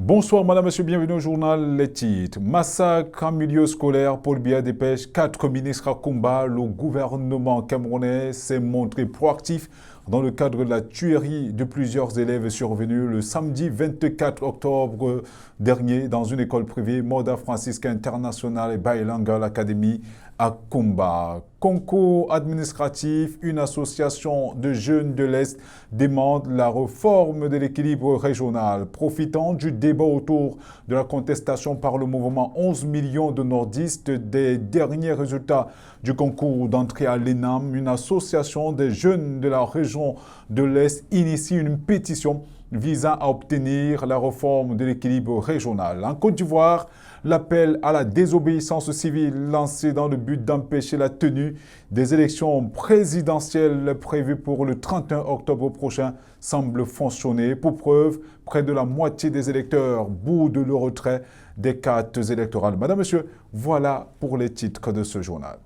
Bonsoir madame, monsieur, bienvenue au journal Les Titres. Massacre en milieu scolaire, Paul Biya dépêche 4 ministres à combat. Le gouvernement camerounais s'est montré proactif dans le cadre de la tuerie de plusieurs élèves survenue le samedi 24 octobre dernier dans une école privée Moda Francisca International et Bilingual Academy à Kumba. Concours administratif, une association de jeunes de l'Est demande la réforme de l'équilibre régional. Profitant du débat autour de la contestation par le mouvement 11 millions de nordistes des derniers résultats du concours d'entrée à l'ENAM, une association des jeunes de la région de l'Est initie une pétition visant à obtenir la réforme de l'équilibre régional. En Côte d'Ivoire, l'appel à la désobéissance civile lancé dans le but d'empêcher la tenue des élections présidentielles prévues pour le 31 octobre prochain semble fonctionner. Pour preuve, près de la moitié des électeurs boudent le retrait des cartes électorales. Madame, Monsieur, voilà pour les titres de ce journal.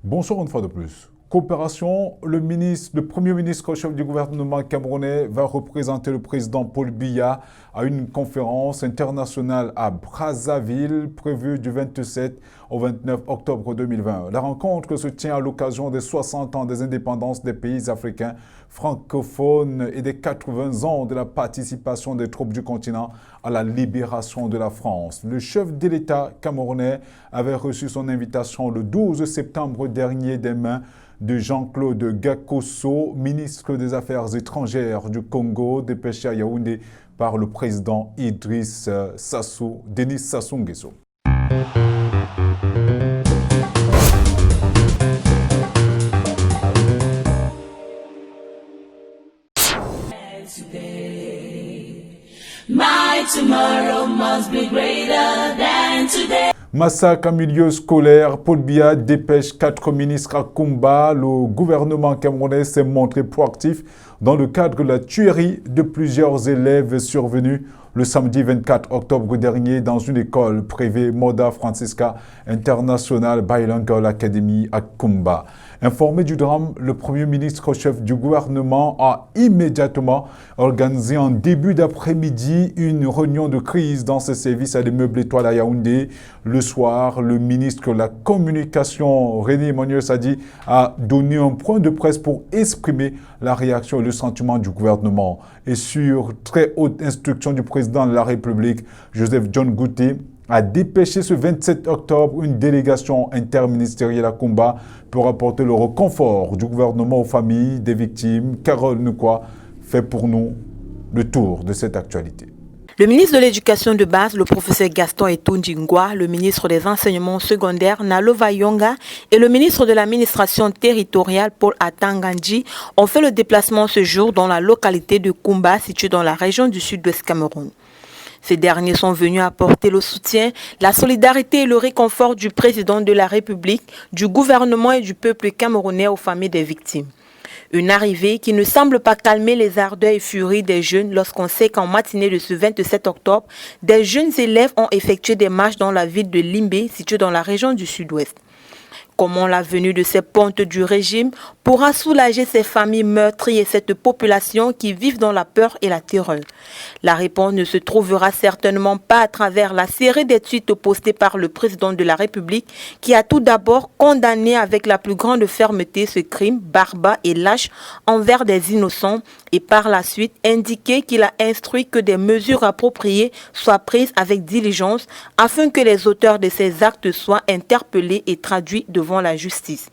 Bonsoir une fois de plus. Coopération, le Premier ministre chef du gouvernement camerounais va représenter le président Paul Biya à une conférence internationale à Brazzaville prévue du 27 au 29 octobre 2020. La rencontre se tient à l'occasion des 60 ans des indépendances des pays africains francophones et des 80 ans de la participation des troupes du continent à la libération de la France. Le chef de l'État camerounais avait reçu son invitation le 12 septembre dernier des mains de Jean-Claude Gakoso, ministre des Affaires étrangères du Congo, dépêché à Yaoundé par le président Idriss Denis Sassou Nguesso. My tomorrow must be greater than today. Massacre en milieu scolaire, Paul Biya dépêche 4 ministres à Kumba. Le gouvernement camerounais s'est montré proactif dans le cadre de la tuerie de plusieurs élèves survenus le samedi 24 octobre dernier dans une école privée Moda Francisca International Bilingual Academy à Kumba. Informé du drame, le Premier ministre chef du gouvernement a immédiatement organisé en début d'après-midi une réunion de crise dans ses services à l'immeuble Étoile à Yaoundé. Le soir, le ministre de la Communication, René Emmanuel Sadi, a donné un point de presse pour exprimer la réaction et le sentiment du gouvernement. Et sur très haute instruction du président de la République, Joseph John Gouté, a dépêché ce 27 octobre une délégation interministérielle à Kumba pour apporter le réconfort du gouvernement aux familles des victimes. Carole Nekwa fait pour nous le tour de cette actualité. Le ministre de l'Éducation de base, le professeur Gaston Etou-Ndingwa, le ministre des Enseignements secondaires, Nalo Vayonga, et le ministre de l'Administration territoriale, Paul Atangandji, ont fait le déplacement ce jour dans la localité de Kumba, située dans la région du sud-ouest Cameroun. Ces derniers sont venus apporter le soutien, la solidarité et le réconfort du président de la République, du gouvernement et du peuple camerounais aux familles des victimes. Une arrivée qui ne semble pas calmer les ardeurs et furies des jeunes lorsqu'on sait qu'en matinée de ce 27 octobre, des jeunes élèves ont effectué des marches dans la ville de Limbé, située dans la région du sud-ouest. Comment la venue de ces pontes du régime pourra soulager ces familles meurtries et cette population qui vivent dans la peur et la terreur? La réponse ne se trouvera certainement pas à travers la série des tweets postés par le président de la République qui a tout d'abord condamné avec la plus grande fermeté ce crime barbare et lâche envers des innocents et par la suite indiqué qu'il a instruit que des mesures appropriées soient prises avec diligence afin que les auteurs de ces actes soient interpellés et traduits devant la justice.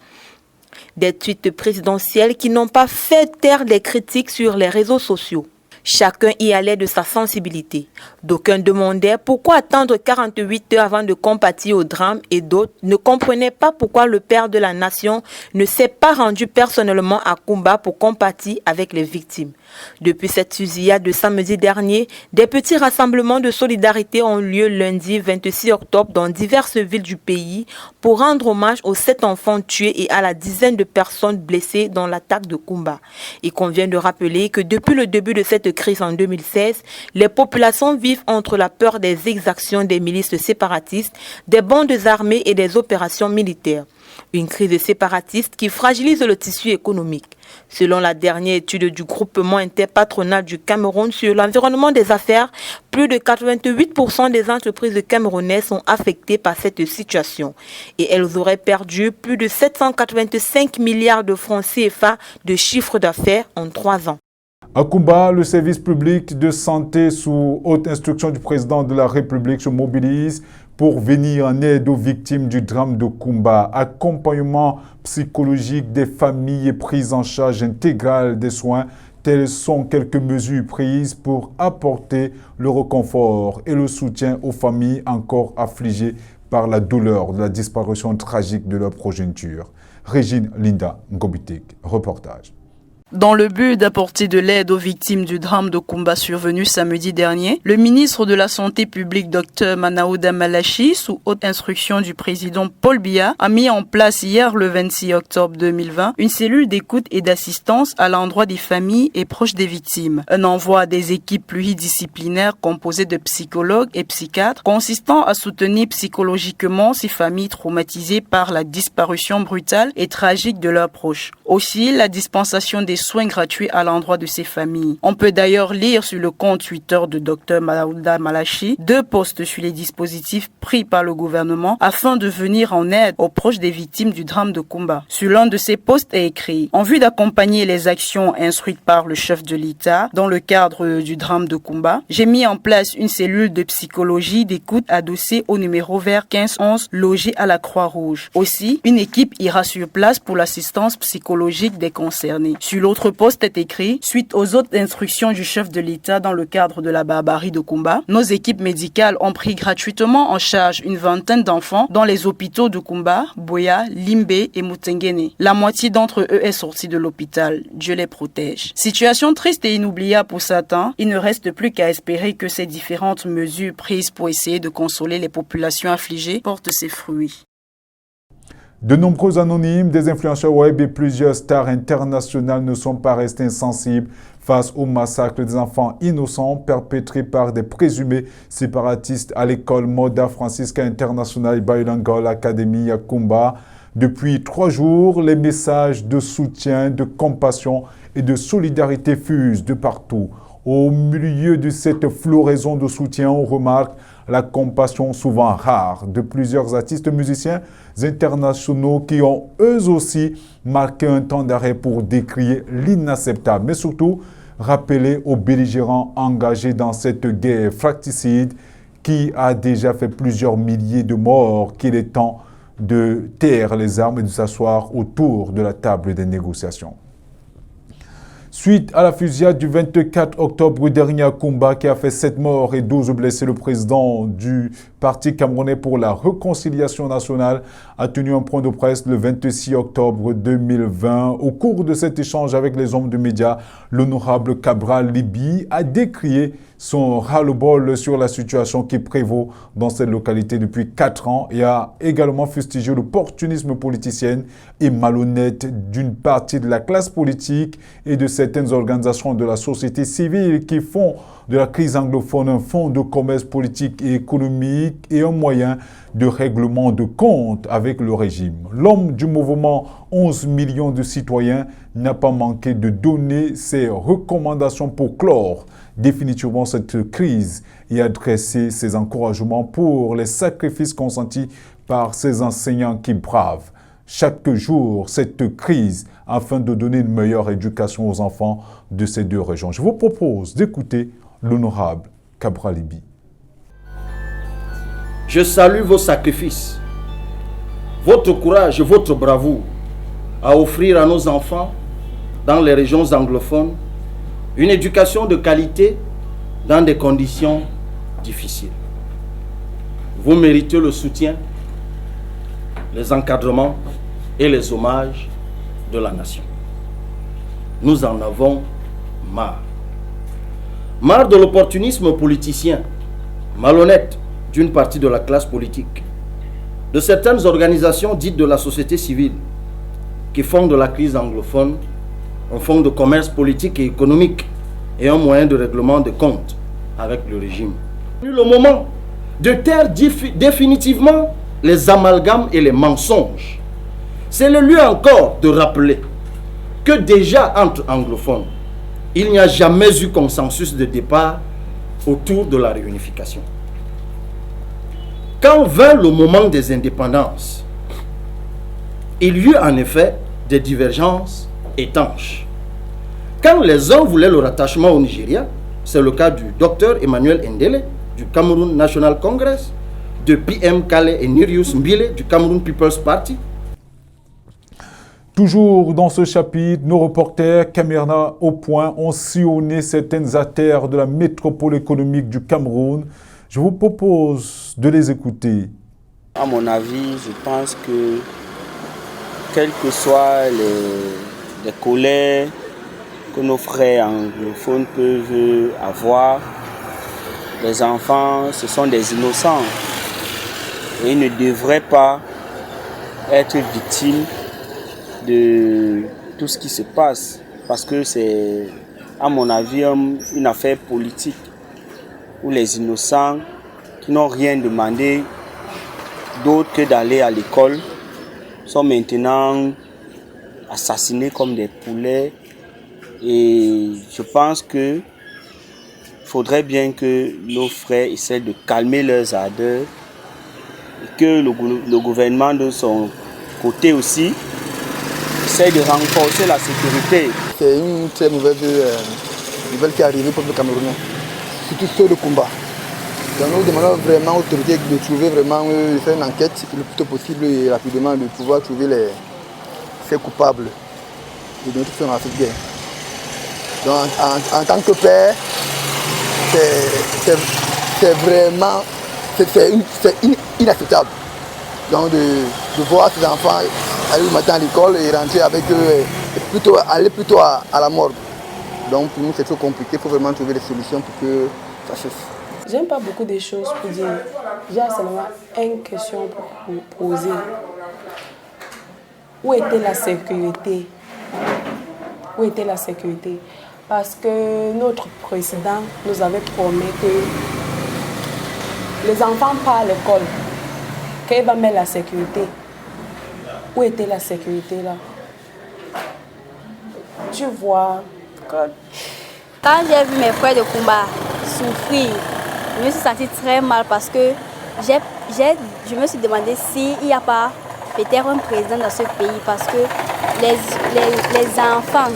Des tweets présidentiels qui n'ont pas fait taire les critiques sur les réseaux sociaux. Chacun y allait de sa sensibilité. D'aucuns demandaient pourquoi attendre 48 heures avant de compatir au drame et d'autres ne comprenaient pas pourquoi le père de la nation ne s'est pas rendu personnellement à Kumba pour compatir avec les victimes. Depuis cette fusillade de samedi dernier, des petits rassemblements de solidarité ont lieu lundi 26 octobre dans diverses villes du pays pour rendre hommage aux 7 enfants tués et à la dizaine de personnes blessées dans l'attaque de Kumba. Il convient de rappeler que depuis le début de cette crise en 2016, les populations vivent entre la peur des exactions des milices séparatistes, des bandes armées et des opérations militaires. Une crise séparatiste qui fragilise le tissu économique. Selon la dernière étude du groupement interpatronal du Cameroun sur l'environnement des affaires, plus de 88% des entreprises camerounaises sont affectées par cette situation et elles auraient perdu plus de 785 milliards de francs CFA de chiffre d'affaires en 3 ans. À Kumba, le service public de santé sous haute instruction du président de la République se mobilise pour venir en aide aux victimes du drame de Kumba. Accompagnement psychologique des familles et prise en charge intégrale des soins. Telles sont quelques mesures prises pour apporter le réconfort et le soutien aux familles encore affligées par la douleur de la disparition tragique de leur progéniture. Régine Linda Ngobitek, reportage. Dans le but d'apporter de l'aide aux victimes du drame de Kumba survenu samedi dernier, le ministre de la Santé publique Dr Manaouda Malachi, sous haute instruction du président Paul Biya, a mis en place hier le 26 octobre 2020 une cellule d'écoute et d'assistance à l'endroit des familles et proches des victimes. Un envoi des équipes pluridisciplinaires composées de psychologues et psychiatres consistant à soutenir psychologiquement ces familles traumatisées par la disparition brutale et tragique de leurs proches. Aussi, la dispensation des soins gratuits à l'endroit de ces familles. On peut d'ailleurs lire sur le compte Twitter de Dr Manaouda Malachi 2 posts sur les dispositifs pris par le gouvernement afin de venir en aide aux proches des victimes du drame de Kumba. Sur l'un de ces posts est écrit « En vue d'accompagner les actions instruites par le chef de l'État dans le cadre du drame de Kumba, j'ai mis en place une cellule de psychologie d'écoute adossée au numéro vert 1511 logé à la Croix-Rouge. Aussi, une équipe ira sur place pour l'assistance psychologique des concernés. Sur l'autre poste est écrit « Suite aux autres instructions du chef de l'État dans le cadre de la barbarie de Kumba, nos équipes médicales ont pris gratuitement en charge une vingtaine d'enfants dans les hôpitaux de Kumba, Boya, Limbe et Mutengene. La moitié d'entre eux est sortie de l'hôpital. Dieu les protège. » Situation triste et inoubliable pour certains, il ne reste plus qu'à espérer que ces différentes mesures prises pour essayer de consoler les populations affligées portent ses fruits. De nombreux anonymes, des influenceurs web et plusieurs stars internationales ne sont pas restés insensibles face au massacre des enfants innocents perpétrés par des présumés séparatistes à l'école Moda Francisca International Bilingual Academy à Kumba. Depuis 3 jours, les messages de soutien, de compassion et de solidarité fusent de partout. Au milieu de cette floraison de soutien, on remarque la compassion souvent rare de plusieurs artistes musiciens internationaux qui ont eux aussi marqué un temps d'arrêt pour décrier l'inacceptable, mais surtout rappeler aux belligérants engagés dans cette guerre fratricide qui a déjà fait plusieurs milliers de morts qu'il est temps de taire les armes et de s'asseoir autour de la table des négociations. Suite à la fusillade du 24 octobre dernier à Kumba qui a fait 7 morts et 12 blessés, le président du Parti camerounais pour la réconciliation nationale a tenu un point de presse le 26 octobre 2020. Au cours de cet échange avec les hommes de médias, l'honorable Cabral Libi a décrié son ras-le-bol sur la situation qui prévaut dans cette localité depuis 4 ans et a également fustigé l'opportunisme politicien et malhonnête d'une partie de la classe politique et de certaines organisations de la société civile qui font de la crise anglophone un fonds de commerce politique et économique et un moyen de règlement de compte avec le régime. L'homme du mouvement 11 millions de citoyens n'a pas manqué de donner ses recommandations pour clore définitivement cette crise et adresser ses encouragements pour les sacrifices consentis par ces enseignants qui bravent chaque jour cette crise afin de donner une meilleure éducation aux enfants de ces 2 régions. Je vous propose d'écouter l'honorable Cabral Libi. Je salue vos sacrifices, votre courage et votre bravoure à offrir à nos enfants dans les régions anglophones une éducation de qualité dans des conditions difficiles. Vous méritez le soutien, les encadrements et les hommages de la nation. Nous en avons marre. Marre de l'opportunisme politicien, malhonnête d'une partie de la classe politique, de certaines organisations dites de la société civile qui font de la crise anglophone un fonds de commerce politique et économique et un moyen de règlement de comptes avec le régime. Le moment de taire définitivement les amalgames et les mensonges C'est le lieu encore de rappeler que déjà entre anglophones, il n'y a jamais eu consensus de départ autour de la réunification. Quand vint le moment des indépendances, il y eut en effet des divergences étanches. Quand les uns voulaient le rattachement au Nigeria, c'est le cas du docteur Emmanuel Ndele du Cameroun National Congress, de PM Kale et Nirius Mbile du Cameroun People's Party. Toujours dans ce chapitre, nos reporters Caméra au point ont sillonné certaines artères de la métropole économique du Cameroun. Je vous propose de les écouter. À mon avis, je pense que quelles que soient les colères que nos frères anglophones peuvent avoir, les enfants, ce sont des innocents. Et ils ne devraient pas être victimes de tout ce qui se passe. Parce que c'est, à mon avis, une affaire politique où les innocents qui n'ont rien demandé d'autre que d'aller à l'école sont maintenant assassinés comme des poulets. Et je pense qu'il faudrait bien que nos frères essaient de calmer leurs ardeurs et que le gouvernement de son côté aussi essaie de renforcer la sécurité. C'est une très mauvaise nouvelle qui est arrivée pour le Camerounais, surtout sur le combat. Donc nous demandons vraiment aux autorités de trouver vraiment, de faire une enquête le plus tôt possible et rapidement de pouvoir trouver ces coupables et de notre faire dans cette guerre. Donc en tant que père, c'est vraiment inacceptable. Donc de voir ces enfants aller le matin à l'école et rentrer avec eux, et aller plutôt à la mort. Donc pour nous c'est trop compliqué, il faut vraiment trouver des solutions pour que ça cesse. J'aime pas beaucoup de choses pour dire. J'ai seulement une question pour poser. Où était la sécurité? Où était la sécurité? Parce que notre président nous avait promis que les enfants partent à l'école, qu'il va mettre la sécurité. Où était la sécurité là? Tu vois, quand j'ai vu mes frères de combat souffrir, je me suis sentie très mal parce que je me suis demandé s'il n'y a pas peut-être un président dans ce pays parce que les enfants,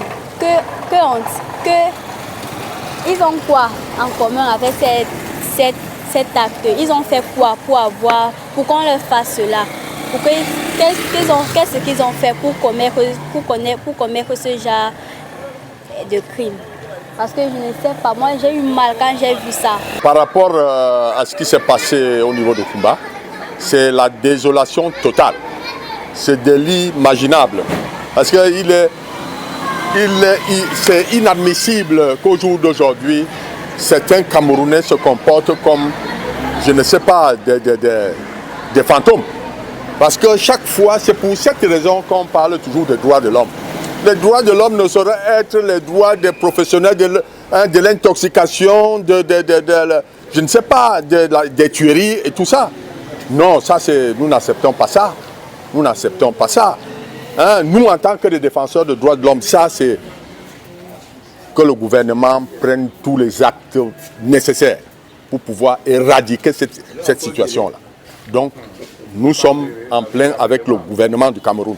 ils ont quoi en commun avec cet acte? Ils ont fait quoi pour qu'on leur fasse cela? Qu'est-ce qu'ils ont fait pour commettre ce genre de crime? Parce que je ne sais pas, moi j'ai eu mal quand j'ai vu ça. Par rapport à ce qui s'est passé au niveau de Kumba, c'est la désolation totale. C'est de l'imaginable. Parce que c'est inadmissible qu'au jour d'aujourd'hui, certains Camerounais se comportent comme, je ne sais pas, des fantômes. Parce que chaque fois, c'est pour cette raison qu'on parle toujours des droits de l'homme. Les droits de l'homme ne sauraient être les droits des professionnels de l'intoxication, je ne sais pas, des tueries et tout ça. Non, ça nous n'acceptons pas ça. Nous n'acceptons pas ça. Nous, en tant que des défenseurs des droits de l'homme, ça c'est que le gouvernement prenne tous les actes nécessaires pour pouvoir éradiquer cette situation-là. Donc, nous sommes en plein avec le gouvernement du Cameroun.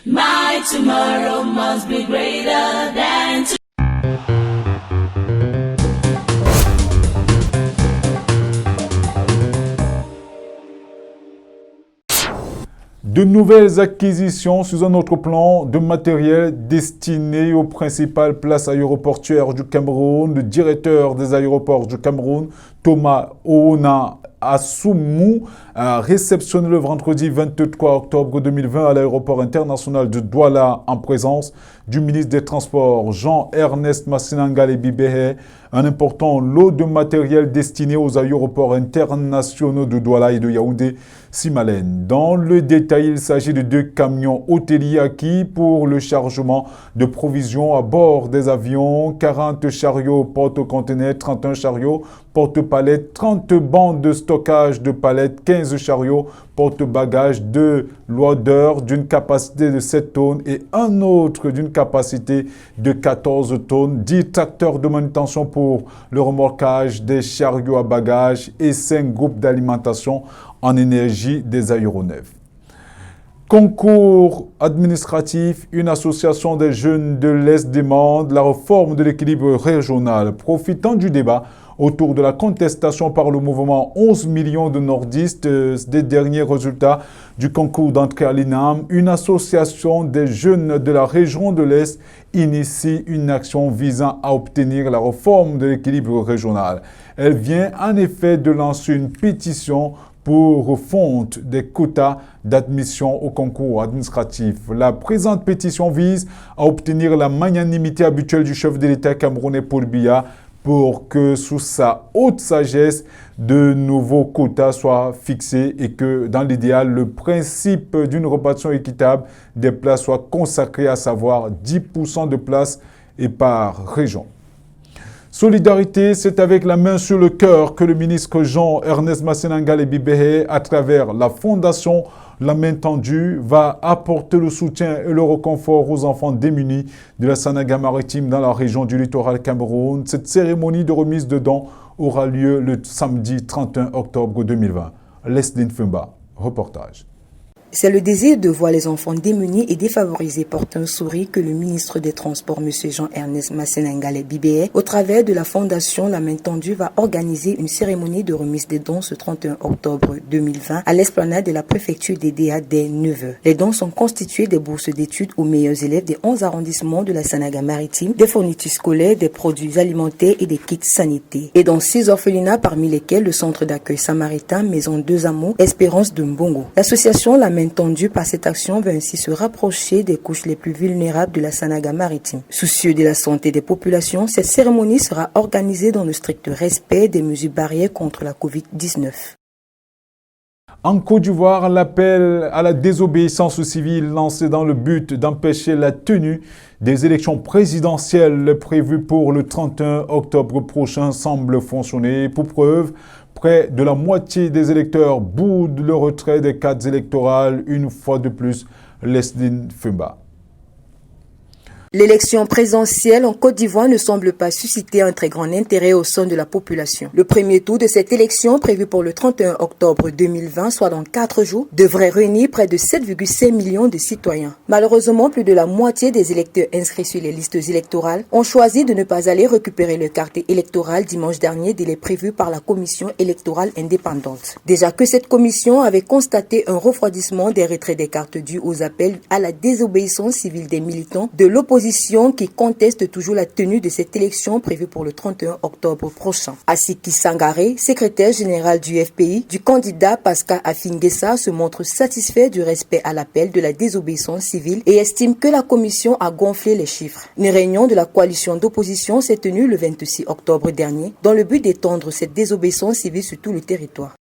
My tomorrow must be greater than today. De nouvelles acquisitions sur un autre plan de matériel destiné aux principales places aéroportuaires du Cameroun. Le directeur des aéroports du Cameroun, Thomas Oona Assoumou, a réceptionné le vendredi 23 octobre 2020 à l'aéroport international de Douala en présence du ministre des Transports Jean-Ernest Massinangale Bibehe un important lot de matériel destiné aux aéroports internationaux de Douala et de Yaoundé Simalène. Dans le détail, il s'agit de 2 camions hôteliers acquis pour le chargement de provisions à bord des avions, 40 chariots porte-conteneurs, 31 chariots porte-palettes, 30 bancs de stock stockage de palettes, 15 chariots porte-bagages, 2 loaders d'une capacité de 7 tonnes et un autre d'une capacité de 14 tonnes, 10 tracteurs de manutention pour le remorquage des chariots à bagages et 5 groupes d'alimentation en énergie des aéronefs. Concours administratif, une association des jeunes de l'Est demande la réforme de l'équilibre régional. Profitant du débat autour de la contestation par le mouvement 11 millions de nordistes des derniers résultats du concours d'entrée à l'INAM, une association des jeunes de la région de l'Est initie une action visant à obtenir la réforme de l'équilibre régional. Elle vient en effet de lancer une pétition pour refonte des quotas d'admission au concours administratif. La présente pétition vise à obtenir la magnanimité habituelle du chef de l'État camerounais Paul Biya pour que, sous sa haute sagesse, de nouveaux quotas soient fixés et que, dans l'idéal, le principe d'une répartition équitable des places soit consacré, à savoir 10% de places et par région. Solidarité, c'est avec la main sur le cœur que le ministre Jean-Ernest Masséna-Ngalé Bibéhé, à travers la fondation La Main Tendue, va apporter le soutien et le réconfort aux enfants démunis de la Sanaga maritime dans la région du littoral Cameroun. Cette cérémonie de remise de dons aura lieu le samedi 31 octobre 2020. Lesline Fumba, reportage. C'est le désir de voir les enfants démunis et défavorisés porter un sourire que le ministre des Transports, M. Jean-Ernest Masséna-Ngalé Bibéhé, au travers de la fondation La Main Tendue, va organiser une cérémonie de remise des dons ce 31 octobre 2020 à l'esplanade de la préfecture d'Edéa dès 9h. Les dons sont constitués des bourses d'études aux meilleurs élèves des 11 arrondissements de la Sanaga maritime, des fournitures scolaires, des produits alimentaires et des kits sanitaires. Et dans 6 orphelinats, parmi lesquels le centre d'accueil samaritain Maison 2 Amours, Espérance de Mbongo. L'association La Main Tendue par cette action va ainsi se rapprocher des couches les plus vulnérables de la Sanaga maritime. Soucieux de la santé des populations, cette cérémonie sera organisée dans le strict respect des mesures barrières contre la Covid-19. En Côte d'Ivoire, l'appel à la désobéissance civile lancé dans le but d'empêcher la tenue des élections présidentielles prévues pour le 31 octobre prochain semble fonctionner. Pour preuve, près de la moitié des électeurs boudent le retrait des cartes électorales, une fois de plus. Lesline Fumba. L'élection présidentielle en Côte d'Ivoire ne semble pas susciter un très grand intérêt au sein de la population. Le premier tour de cette élection, prévu pour le 31 octobre 2020, soit dans 4 jours, devrait réunir près de 7,5 millions de citoyens. Malheureusement, plus de la moitié des électeurs inscrits sur les listes électorales ont choisi de ne pas aller récupérer leur carte électorale dimanche dernier, délai prévu par la commission électorale indépendante. Déjà que cette commission avait constaté un refroidissement des retraits des cartes dues aux appels à la désobéissance civile des militants de l'opposition qui conteste toujours la tenue de cette élection prévue pour le 31 octobre prochain. Asiki Sangaré, secrétaire général du FPI, du candidat Pascal Afingessa, se montre satisfait du respect à l'appel de la désobéissance civile et estime que la commission a gonflé les chiffres. Une réunion de la coalition d'opposition s'est tenue le 26 octobre dernier dans le but d'étendre cette désobéissance civile sur tout le territoire.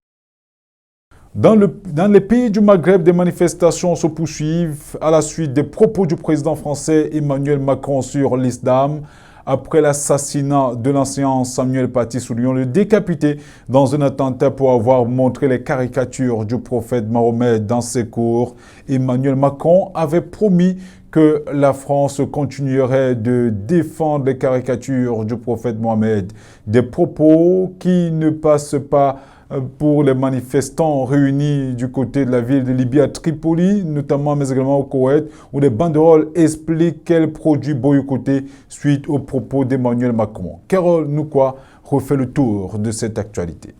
Dans les pays du Maghreb, des manifestations se poursuivent à la suite des propos du président français Emmanuel Macron sur l'islam. Après l'assassinat de l'ancien Samuel Paty Soulion, le décapité dans un attentat pour avoir montré les caricatures du prophète Mahomet dans ses cours, Emmanuel Macron avait promis que la France continuerait de défendre les caricatures du prophète Mohamed. Des propos qui ne passent pas pour les manifestants réunis du côté de la ville de Libye à Tripoli, notamment mais également au Koweït, où les banderoles expliquent quels produits boycottés suite aux propos d'Emmanuel Macron. Carole Noukwa refait le tour de cette actualité.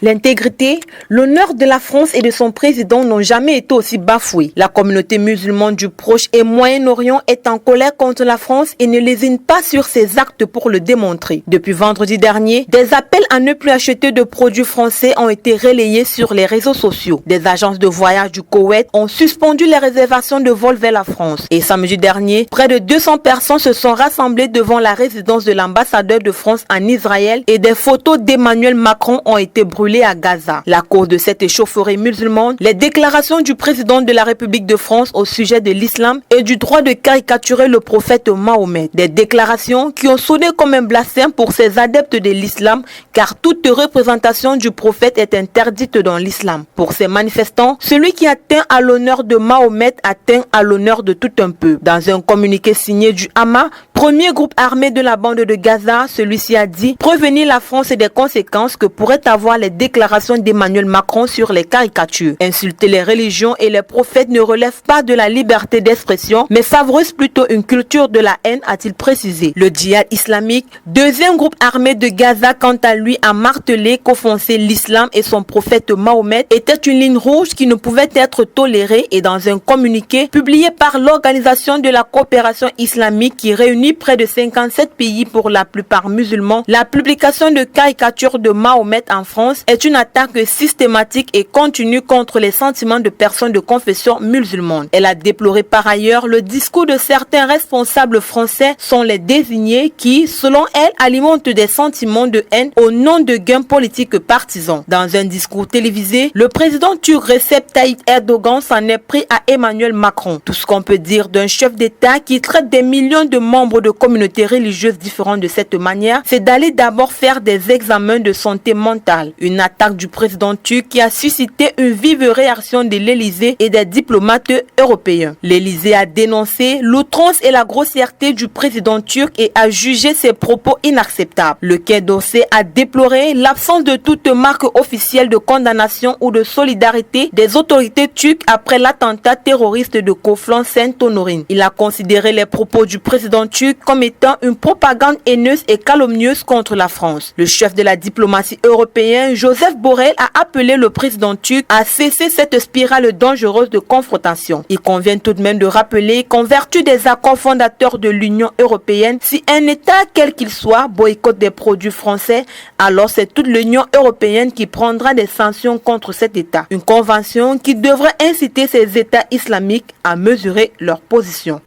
L'intégrité, l'honneur de la France et de son président n'ont jamais été aussi bafoués. La communauté musulmane du Proche et Moyen-Orient est en colère contre la France et ne lésine pas sur ses actes pour le démontrer. Depuis vendredi dernier, des appels à ne plus acheter de produits français ont été relayés sur les réseaux sociaux. Des agences de voyage du Koweït ont suspendu les réservations de vols vers la France. Et samedi dernier, près de 200 personnes se sont rassemblées devant la résidence de l'ambassadeur de France en Israël et des photos d'Emmanuel Macron ont été brûlés à Gaza. La cause de cette échauffourée musulmane, les déclarations du président de la République de France au sujet de l'islam et du droit de caricaturer le prophète Mahomet. Des déclarations qui ont sonné comme un blasphème pour ces adeptes de l'islam, car toute représentation du prophète est interdite dans l'islam. Pour ces manifestants, celui qui atteint à l'honneur de Mahomet atteint à l'honneur de tout un peuple. Dans un communiqué signé du Hamas, premier groupe armé de la bande de Gaza, celui-ci a dit prévenir la France des conséquences que pourraient avoir les déclarations d'Emmanuel Macron sur les caricatures. Insulter les religions et les prophètes ne relève pas de la liberté d'expression, mais favorise plutôt une culture de la haine, a-t-il précisé. Le djihad islamique, deuxième groupe armé de Gaza, quant à lui, a martelé qu'offenser l'islam et son prophète Mahomet était une ligne rouge qui ne pouvait être tolérée, et dans un communiqué publié par l'Organisation de la coopération islamique qui réunit près de 57 pays pour la plupart musulmans, la publication de caricatures de Mahomet en France est une attaque systématique et continue contre les sentiments de personnes de confession musulmane. Elle a déploré par ailleurs le discours de certains responsables français sont les désignés qui, selon elle, alimentent des sentiments de haine au nom de gains politiques partisans. Dans un discours télévisé, le président turc Recep Tayyip Erdogan s'en est pris à Emmanuel Macron. Tout ce qu'on peut dire d'un chef d'État qui traite des millions de membres de communautés religieuses différentes de cette manière, c'est d'aller d'abord faire des examens de santé mentale. Une attaque du président turc qui a suscité une vive réaction de l'Élysée et des diplomates européens. L'Élysée a dénoncé l'outrance et la grossièreté du président turc et a jugé ses propos inacceptables. Le Quai d'Orsay a déploré l'absence de toute marque officielle de condamnation ou de solidarité des autorités turques après l'attentat terroriste de Conflans-Sainte-Honorine. Il a considéré les propos du président turc comme étant une propagande haineuse et calomnieuse contre la France. Le chef de la diplomatie européenne, Joseph Borrell, a appelé le président turc à cesser cette spirale dangereuse de confrontation. Il convient tout de même de rappeler qu'en vertu des accords fondateurs de l'Union européenne, si un État, quel qu'il soit, boycotte des produits français, alors c'est toute l'Union européenne qui prendra des sanctions contre cet État. Une convention qui devrait inciter ces États islamiques à mesurer leur position.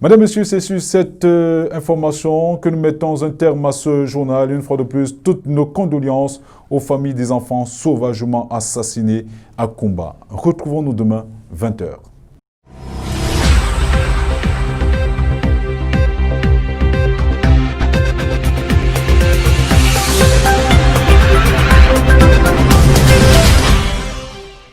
Madame, Monsieur, c'est sur cette information que nous mettons un terme à ce journal. Une fois de plus, toutes nos condoléances aux familles des enfants sauvagement assassinés à Kumba. Retrouvons-nous demain, 20h.